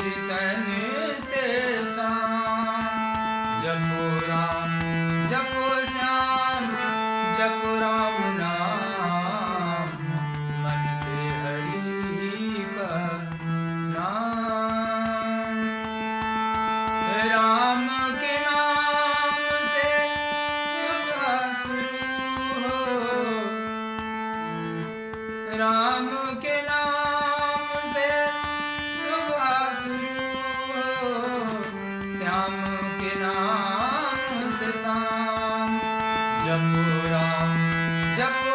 कीर्तन से शाम। जपो राम जपो श्याम, जपो राम नाम, मन से हरि का नाम। राम के नाम से सुबह शुरू हो, राम के नाम से सुबह शुरू हो, श्याम के नाम से शाम। जपो राम जपो